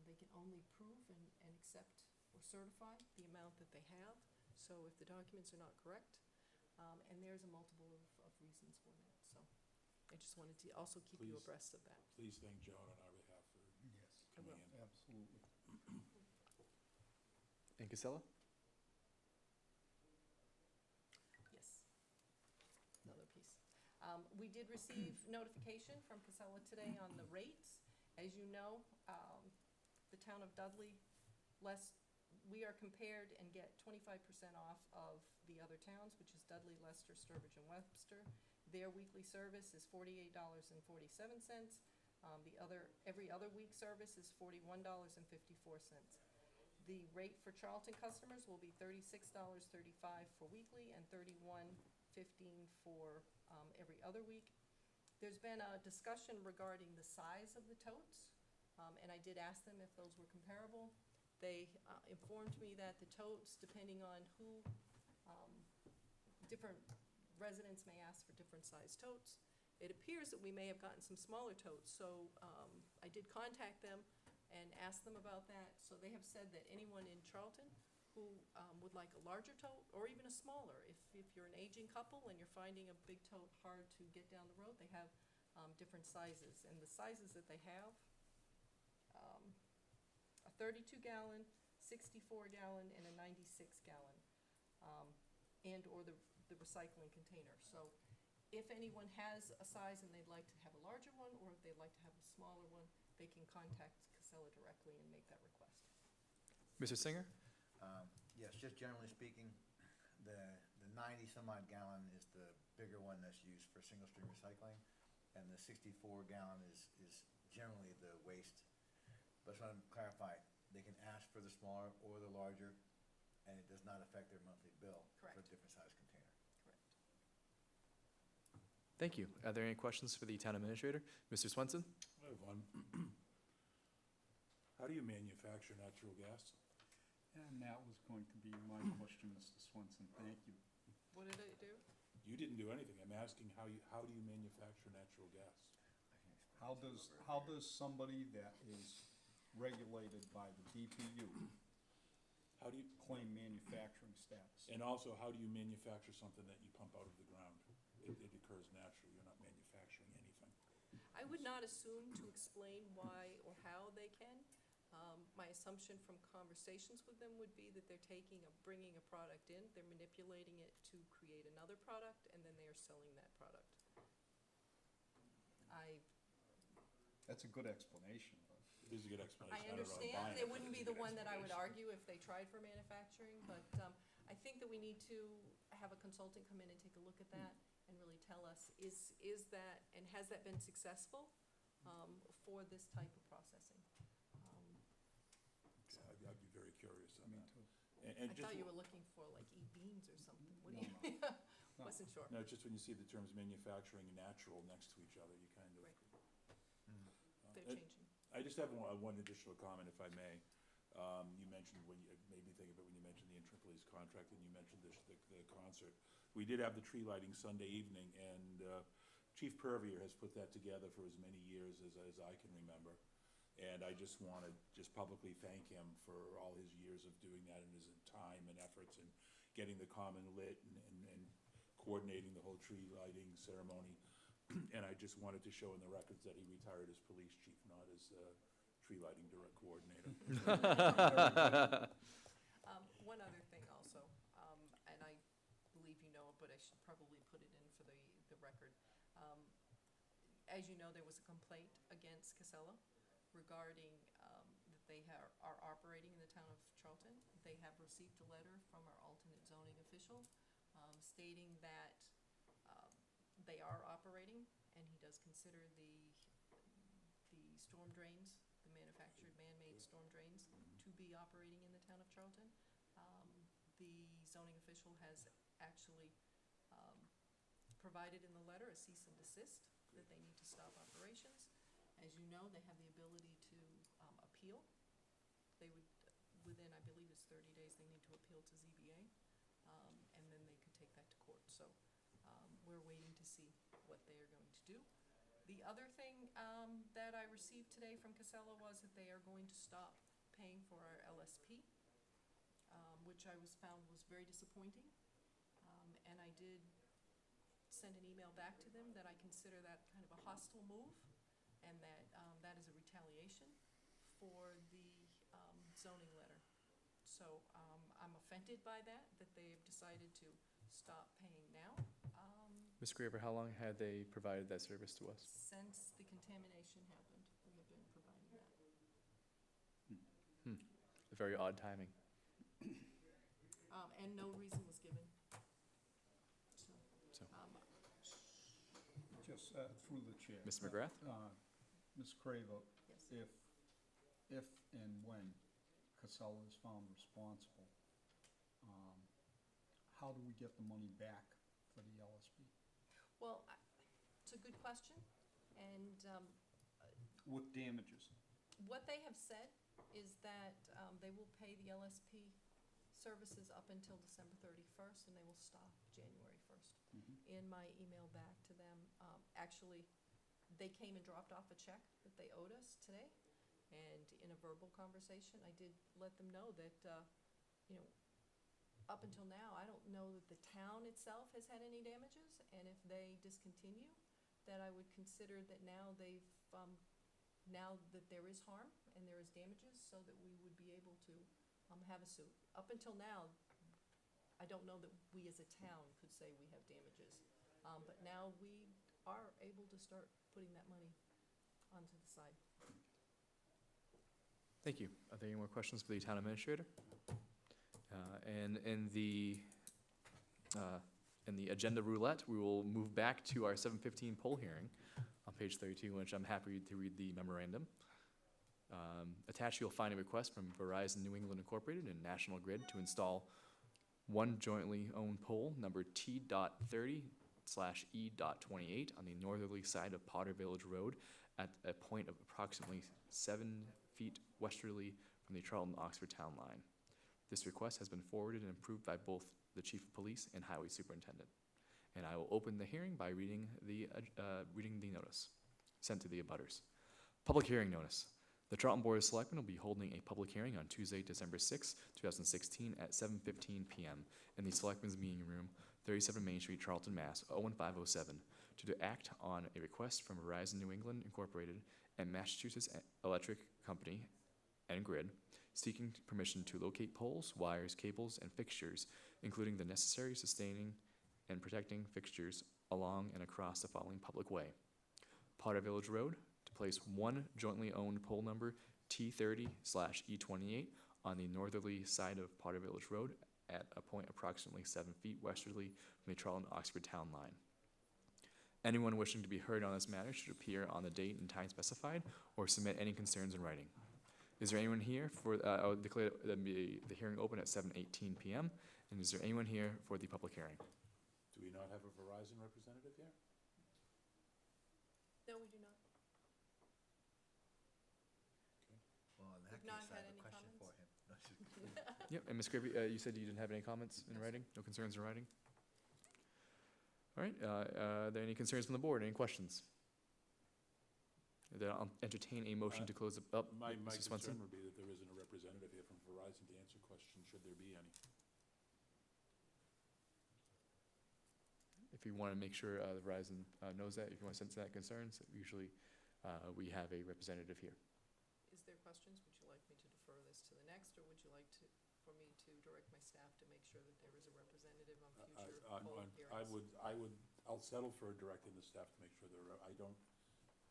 they can only prove and accept or certify the amount that they have. So if the documents are not correct, and there's a multiple of reasons for that. So I just wanted to also keep you Please. abreast of that. Please thank Joan on our behalf for Yes, coming in. absolutely. And Casella? Yes. Another piece. We did receive notification from Casella today on the rates. As you know, the town of Dudley, we are compared and get 25% off of the other towns, which is Dudley, Leicester, Sturbridge, and Webster. Their weekly service is $48.47. Every other week service is $41.54. The rate for Charlton customers will be $36.35 for weekly and $31.15 for every other week. There's been a discussion regarding the size of the totes, and I did ask them if those were comparable. They informed me that the totes, depending on who, different residents may ask for different size totes. It appears that we may have gotten some smaller totes, so I did contact them and ask them about that. So they have said that anyone in Charlton who would like a larger tote or even a smaller, if you're an aging couple and you're finding a big tote hard to get down the road, they have different sizes. And the sizes that they have, a 32-gallon, 64-gallon, and a 96-gallon, and/or the recycling container. So if anyone has a size and they'd like to have a larger one, or if they'd like to have a smaller one, they can contact Casella directly and make that request. Mr. Singer? Yes, just generally speaking, the 90-some-odd gallon is the bigger one that's used for single-stream recycling, and the 64-gallon is generally the waste. But I just want to clarify, they can ask for the smaller or the larger, and it does not affect their monthly bill for a Correct. different size container. Correct. Thank you. Are there any questions for the town administrator? Mr. Swenson? I have one. How do you manufacture natural gas? And that was going to be my question, Mr. Swenson. Thank you. What did I do? You didn't do anything. I'm asking how do you manufacture natural gas? How does somebody that is regulated by the DPU How do you, claim manufacturing status? and also, how do you manufacture something that you pump out of the ground? It occurs naturally. You're not manufacturing anything. I would not assume to explain why or how they can. My assumption from conversations with them would be that they're bringing a product in, they're manipulating it to create another product, and then they are selling that product. That's a good explanation, but It is a good explanation. I don't know, I'm understand, buying it but wouldn't it's be a the good one that I would explanation. argue if they tried for manufacturing, but I think that we need to have a consultant come in and take a look at that and really tell us, is that, and has that been successful for this type of processing? Okay, I'd be very curious on me that. too. And I just thought you were looking for like e-beans or something, what do No, you? No. Wasn't sure. No, just when you see the terms manufacturing and natural next to each other, you kind of. Right. They're Uh, changing. I just have one additional comment, if I may. You mentioned, it made me think of it when you mentioned the inter-police contract, and you mentioned the concert. We did have the tree lighting Sunday evening, and Chief Purvier has put that together for as many years as I can remember. And I just want to publicly thank him for all his years of doing that, and his time and efforts in getting the common lit and coordinating the whole tree lighting ceremony. And I just wanted to show in the records that he retired as police chief, not as tree lighting coordinator. One other thing also, and I believe you know it, but I should probably put it in for the record. As you know, there was a complaint against Casella regarding that they are operating in the town of Charlton. They have received a letter from our alternate zoning official stating that they are operating, and he does consider the storm drains, the manufactured man-made storm drains, to be operating in the town of Charlton. The zoning official has actually provided in the letter a cease and desist, that they need to stop operations. As you know, they have the ability to appeal. They would, within, I believe it's 30 days, they need to appeal to ZBA, and then they could take that to court. So we're waiting to see what they are going to do. The other thing that I received today from Casella was that they are going to stop paying for our LSP, which I found was very disappointing. And I did send an email back to them that I consider that kind of a hostile move, and that that is a retaliation for the zoning letter. So I'm offended by that they have decided to stop paying now. Ms. Graver, how long had they provided that service to us? Since the contamination happened, we have been providing that. Very odd timing. And no reason was given. So, just through the chair. Mr. McGrath? Ms. Cravo, Yes. if and when Casella is found responsible, how do we get the money back for the LSP? Well, it's a good question, and With damages? what they have said is that they will pay the LSP services up until December 31st, and they will stop January 1st. In my email back to them, actually, they came and dropped off a check that they owed us today, and in a verbal conversation, I did let them know that, up until now, I don't know that the town itself has had any damages, and if they discontinue, that I would consider that now they've, now that there is harm and there is damages, so that we would be able to have a suit. Up until now, I don't know that we as a town could say we have damages. But now we are able to start putting that money onto the side. Thank you. Are there any more questions for the town administrator? And in the agenda roulette, we will move back to our 7:15 poll hearing on page 32, which I'm happy to read the memorandum. Attached, you'll find a request from Verizon New England Incorporated and National Grid to install one jointly owned pole, number T.30/E.28, on the northerly side of Potter Village Road at a point of approximately 7 feet westerly from the Charlton-Oxford town line. This request has been forwarded and approved by both the Chief of Police and Highway Superintendent. And I will open the hearing by reading the notice sent to the abutters. Public hearing notice. The Charlton Board of Selectmen will be holding a public hearing on Tuesday, December 6, 2016 at 7:15 p.m. in the Selectmen's Meeting Room, 37 Main Street, Charlton, Mass. 01507, to act on a request from Verizon New England Incorporated and Massachusetts Electric Company and Grid, seeking permission to locate poles, wires, cables, and fixtures, including the necessary sustaining and protecting fixtures along and across the following public way. Potter Village Road, to place one jointly owned pole number T.30/E.28 on the northerly side of Potter Village Road at a point approximately 7 feet westerly from the Charlton-Oxford town line. Anyone wishing to be heard on this matter should appear on the date and time specified or submit any concerns in writing. Is there anyone here for, I'll declare the hearing open at 7:18 p.m. And is there anyone here for the public hearing? Do we not have a Verizon representative here? No, we do not. Well, in that We've not case, I had have a any question for comments. him. No, just kidding. Yep, and Ms. Gravy, you said you didn't have any comments in No, sir. writing? No concerns in writing? All right, are there any concerns from the board? Any questions? Then I'll entertain a motion to close the, My Mr. Swenson? concern would be that there isn't a representative here from Verizon to answer questions, should there be any. If you want to make sure Verizon knows that, if you want to sense that concerns, usually we have a representative here. Is there questions? Would you like me to defer this to the next, or would you like to, for me to direct my staff to make sure that there is a representative on future poll hearings? I'll settle for directing the staff to make sure I don't,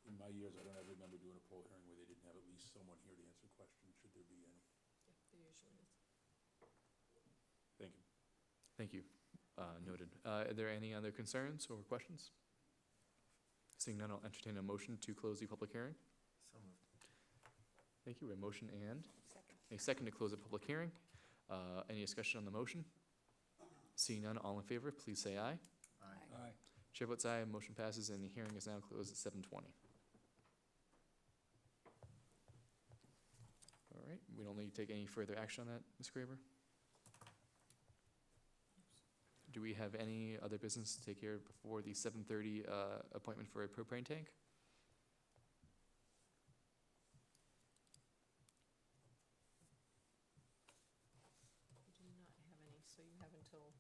in my years, I don't ever remember doing a poll hearing where they didn't have at least someone here to answer questions, should there be any. Yeah, there usually is. Thank you. Thank you. Noted. Are there any other concerns or questions? Seeing none, I'll entertain a motion to close the public hearing. So moved. Thank you. A motion and Second. a second to close the public hearing. Any discussion on the motion? Seeing none, all in favor, please say aye. Aye. Aye. Chair votes aye, motion passes, and the hearing is now closed at 7:20. All right, we don't need to take any further action on that, Ms. Graver? Do we have any other business to take care of before the 7:30 appointment for a propane tank? We do not have any, so you have until,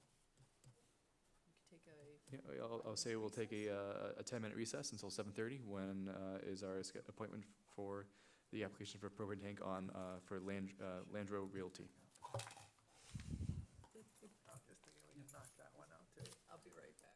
you could take a. Yeah, I'll say we'll take a 10-minute recess until 7:30, when is our appointment for the application for a propane tank on, for Landro Realty. I was just thinking we can knock that one out too. I'll be right back.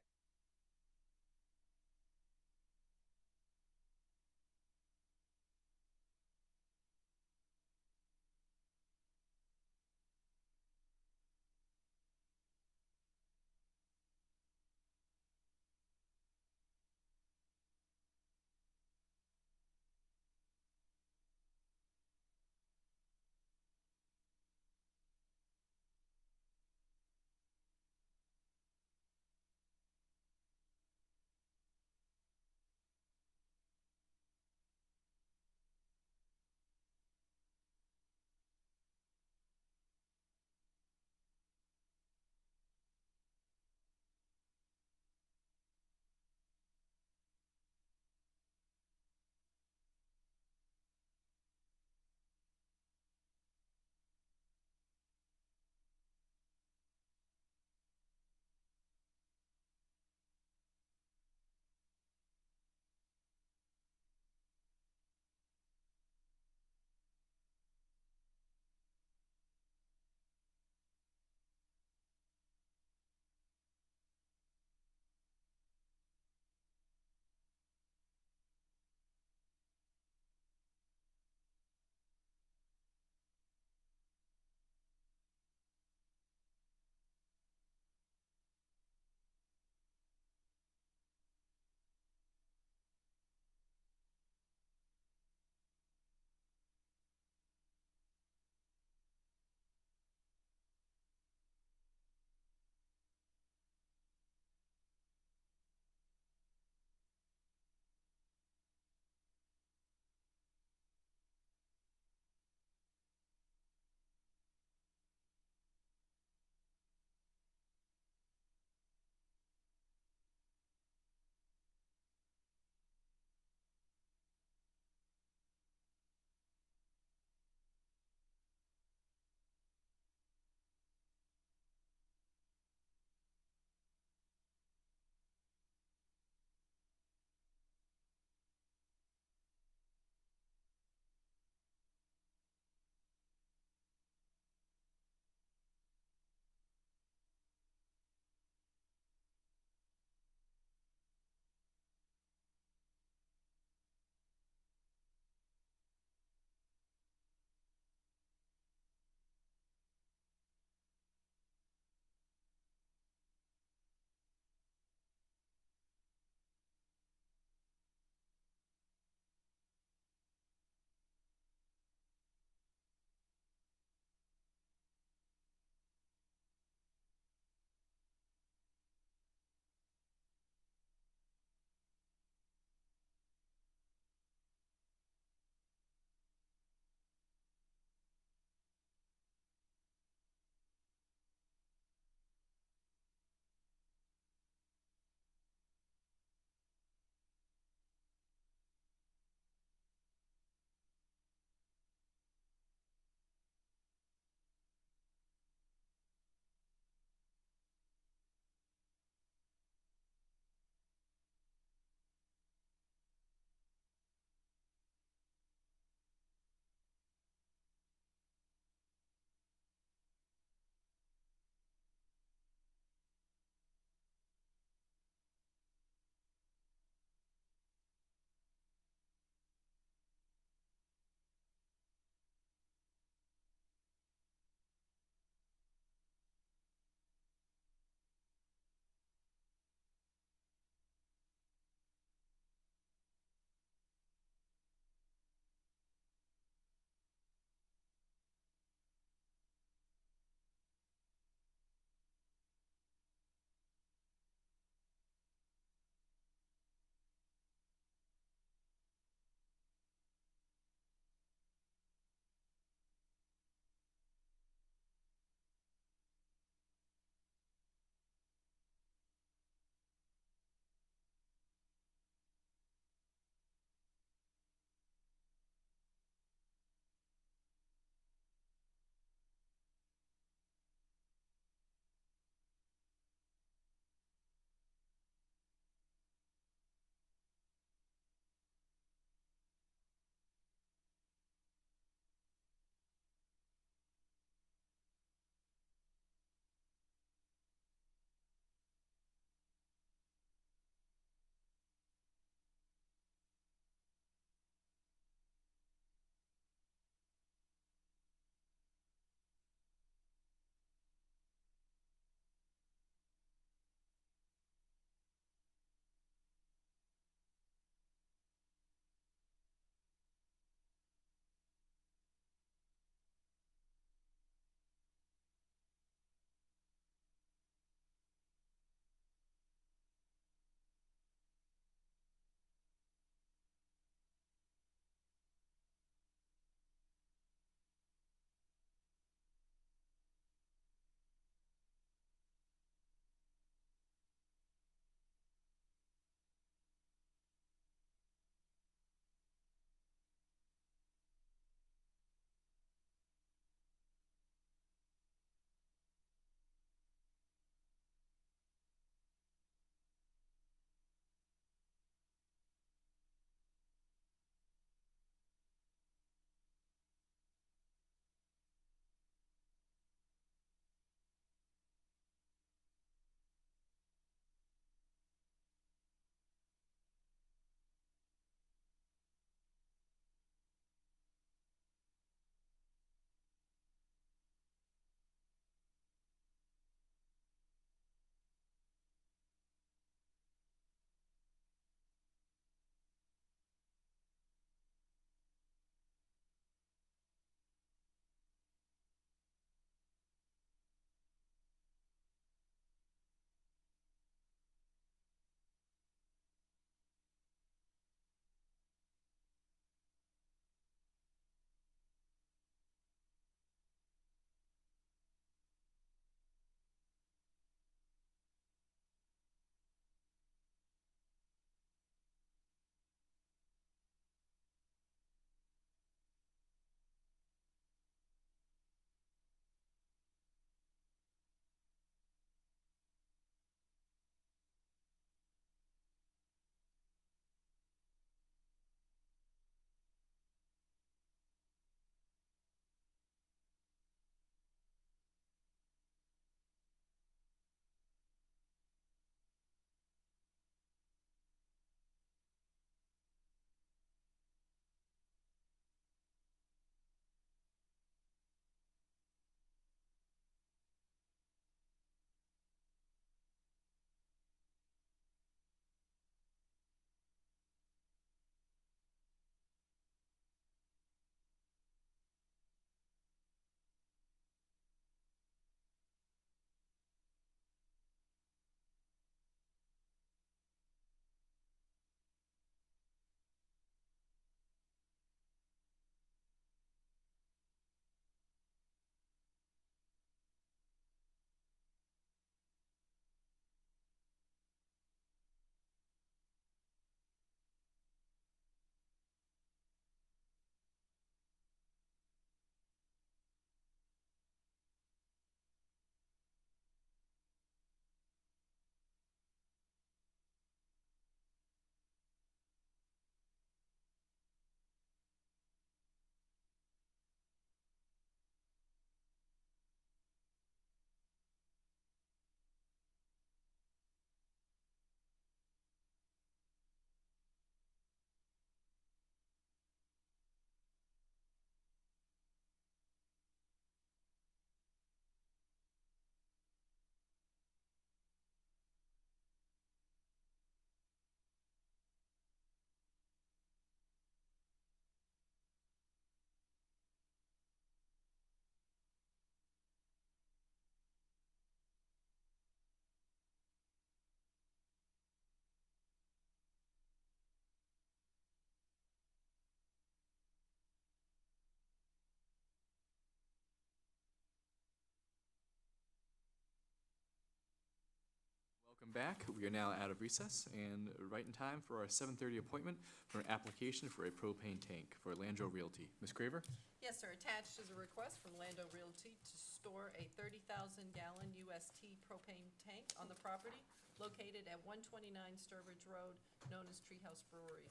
back. We are now out of recess and right in time for our 7:30 appointment for an application for a propane tank for Landro Realty. Ms. Craver? Yes, sir. Attached is a request from Lando Realty to store a 30,000-gallon UST propane tank on the property located at 129 Sturbridge Road, known as Treehouse Brewery.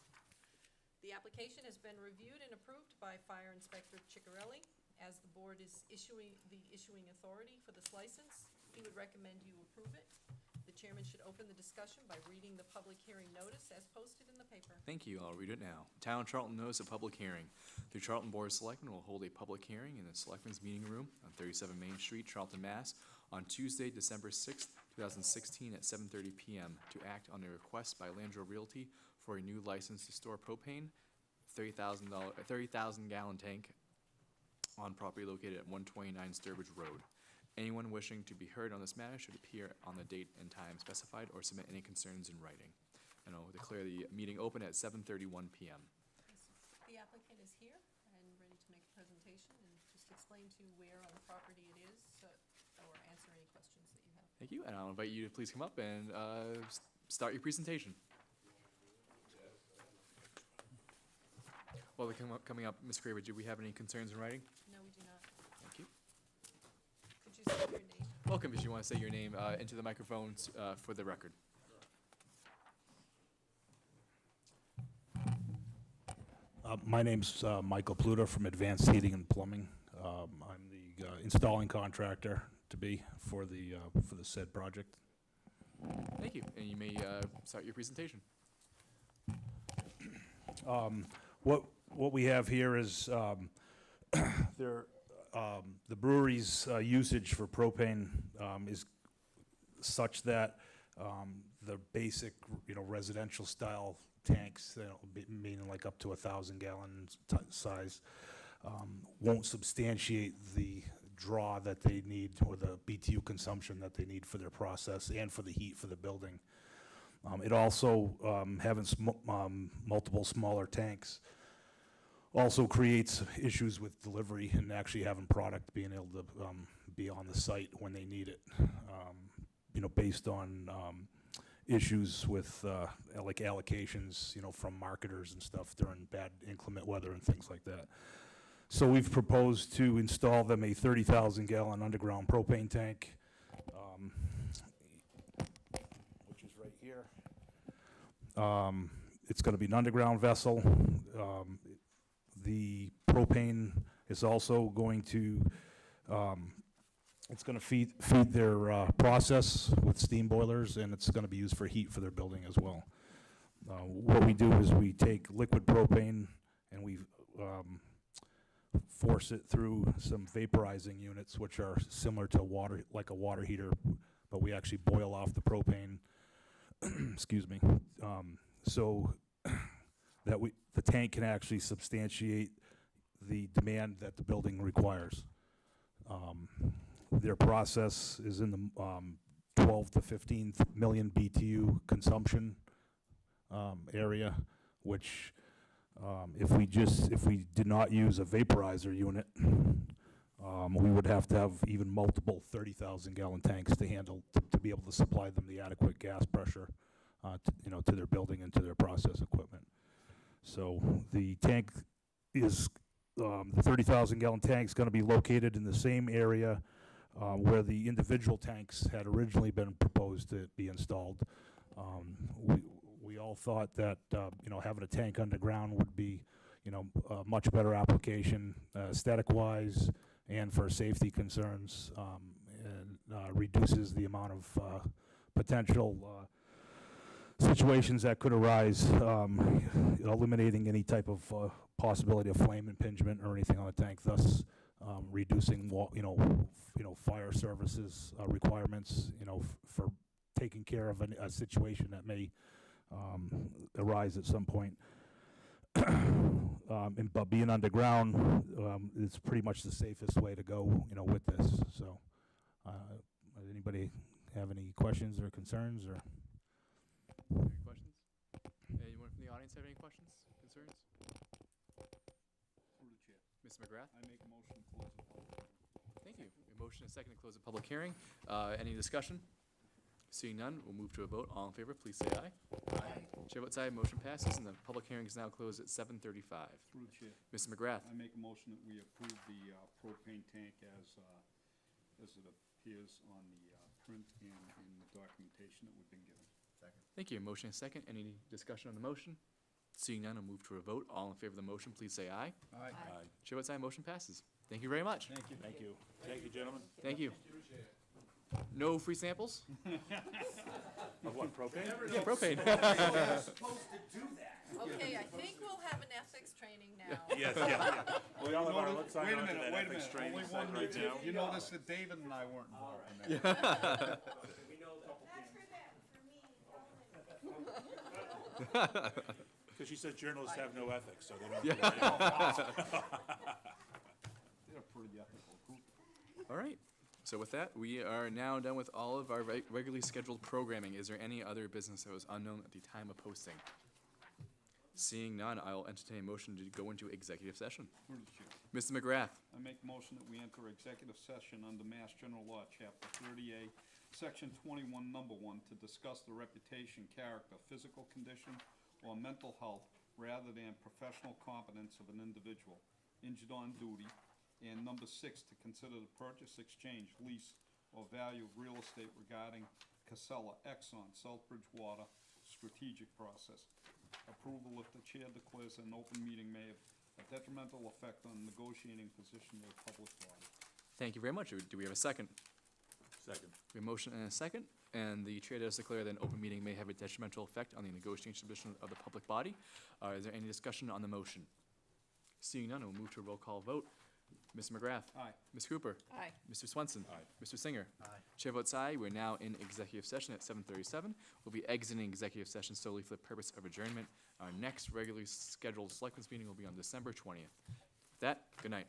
The application has been reviewed and approved by Fire Inspector Ciccarelli. As the board is the issuing authority for this license, he would recommend you approve it. The chairman should open the discussion by reading the public hearing notice as posted in the paper. Thank you. I'll read it now. Town of Charlton notice of public hearing. The Charlton Board of Selectmen will hold a public hearing in the Selectmen's Meeting Room on 37 Main Street, Charlton, Mass. on Tuesday, December 6th, 2016 at 7:30 p.m. to act on a request by Landro Realty for a new license to store propane, 30,000-gallon tank on property located at 129 Sturbridge Road. Anyone wishing to be heard on this matter should appear on the date and time specified or submit any concerns in writing. And I'll declare the meeting open at 7:31 p.m. The applicant is here and ready to make a presentation and just explain to you where on the property it is, or answer any questions that you have. Thank you, and I'll invite you to please come up and start your presentation. While they're coming up, Ms. Craver, do we have any concerns in writing? No, we do not. Thank you. Could you say your name? Welcome, if you want to say your name into the microphones for the record. My name's Michael Pluta from Advanced Heating and Plumbing. I'm the installing contractor to be for the said project. Thank you, and you may start your presentation. What we have here is the brewery's usage for propane is such that the basic, residential style tanks, meaning like up to 1,000-gallon size, won't substantiate the draw that they need or the BTU consumption that they need for their process and for the heat for the building. It also, having multiple smaller tanks also creates issues with delivery and actually having product being able to be on the site when they need it, based on issues with like allocations, from marketers and stuff during bad inclement weather and things like that. So we've proposed to install them a 30,000-gallon underground propane tank, which is right here. It's going to be an underground vessel. The propane is also going to, it's going to feed their process with steam boilers, and it's going to be used for heat for their building as well. What we do is we take liquid propane and we force it through some vaporizing units, which are similar to water, like a water heater, but we actually boil off the propane. Excuse me. So that the tank can actually substantiate the demand that the building requires. Their process is in the 12 to 15 million BTU consumption area, which if we did not use a vaporizer unit, we would have to have even multiple 30,000-gallon tanks to handle to be able to supply them the adequate gas pressure, to their building and to their process equipment. So the tank is the 30,000-gallon tank is going to be located in the same area where the individual tanks had originally been proposed to be installed. We all thought that having a tank underground would be a much better application aesthetic-wise and for safety concerns, and reduces the amount of potential situations that could arise, eliminating any type of possibility of flame impingement or anything on the tank, thus reducing fire services requirements, for taking care of a situation that may arise at some point. But being underground, it's pretty much the safest way to go, with this. So, does anybody have any questions or concerns or? Any questions? Anyone from the audience have any questions, concerns? Through the chair. Mr. McGrath? I make a motion to close the public hearing. Thank you. A motion and a second to close the public hearing. Any discussion? Seeing none, we'll move to a vote. All in favor, please say aye. Aye. Chair votes aye, motion passes, and the public hearing is now closed at 7:35. Through the chair. Mr. McGrath. I make a motion that we approve the propane tank as it appears on the print and in the documentation that we've been given. Second. Thank you. Motion is second. Any discussion on the motion? Seeing none, I'll move to a vote. All in favor of the motion, please say aye. Aye. Aye. Chair votes aye, motion passes. Thank you very much. Thank you. Thank you. Thank you, gentlemen. Thank you. No free samples? Of what, propane? Yeah, propane. Okay, I think we'll have an ethics training now. Yes, yeah. We all have our, Notice- let's sign wait a on to minute, that wait a ethics minute. training Only site one right now. You notice that David and I weren't involved in that. We know a couple That's things. for them, for me, only. Because she says journalists have no ethics, so they don't. have to worry. They're a pretty ethical group. All right. So with that, we are now done with all of our regularly scheduled programming. Is there any other business that was unknown at the time of posting? Seeing none, I'll entertain a motion to go into executive session. Through the chair. Mr. McGrath. I make a motion that we enter executive session under Mass General Law, Chapter 30A, Section 21, Number 1, to discuss the reputation, character, physical condition, or mental health rather than professional competence of an individual injured on duty. And number 6, to consider the purchase, exchange, lease, or value of real estate regarding Casella, Exxon, Southbridge Water, strategic process. Approval if the chair declares an open meeting may have a detrimental effect on negotiating position of the public body. Thank you very much. Do we have a second? Second. We have a motion and a second, and the chair does declare that an open meeting may have a detrimental effect on the negotiation position of the public body. Is there any discussion on the motion? Seeing none, we'll move to a roll call vote. Mr. McGrath. Aye. Ms. Cooper. Aye. Mr. Swenson. Aye. Mr. Singer. Aye. Chair votes aye. We're now in executive session at 7:37. We'll be exiting executive session solely for the purpose of adjournment. Our next regularly scheduled selectmen's meeting will be on December 20th. With that, good night.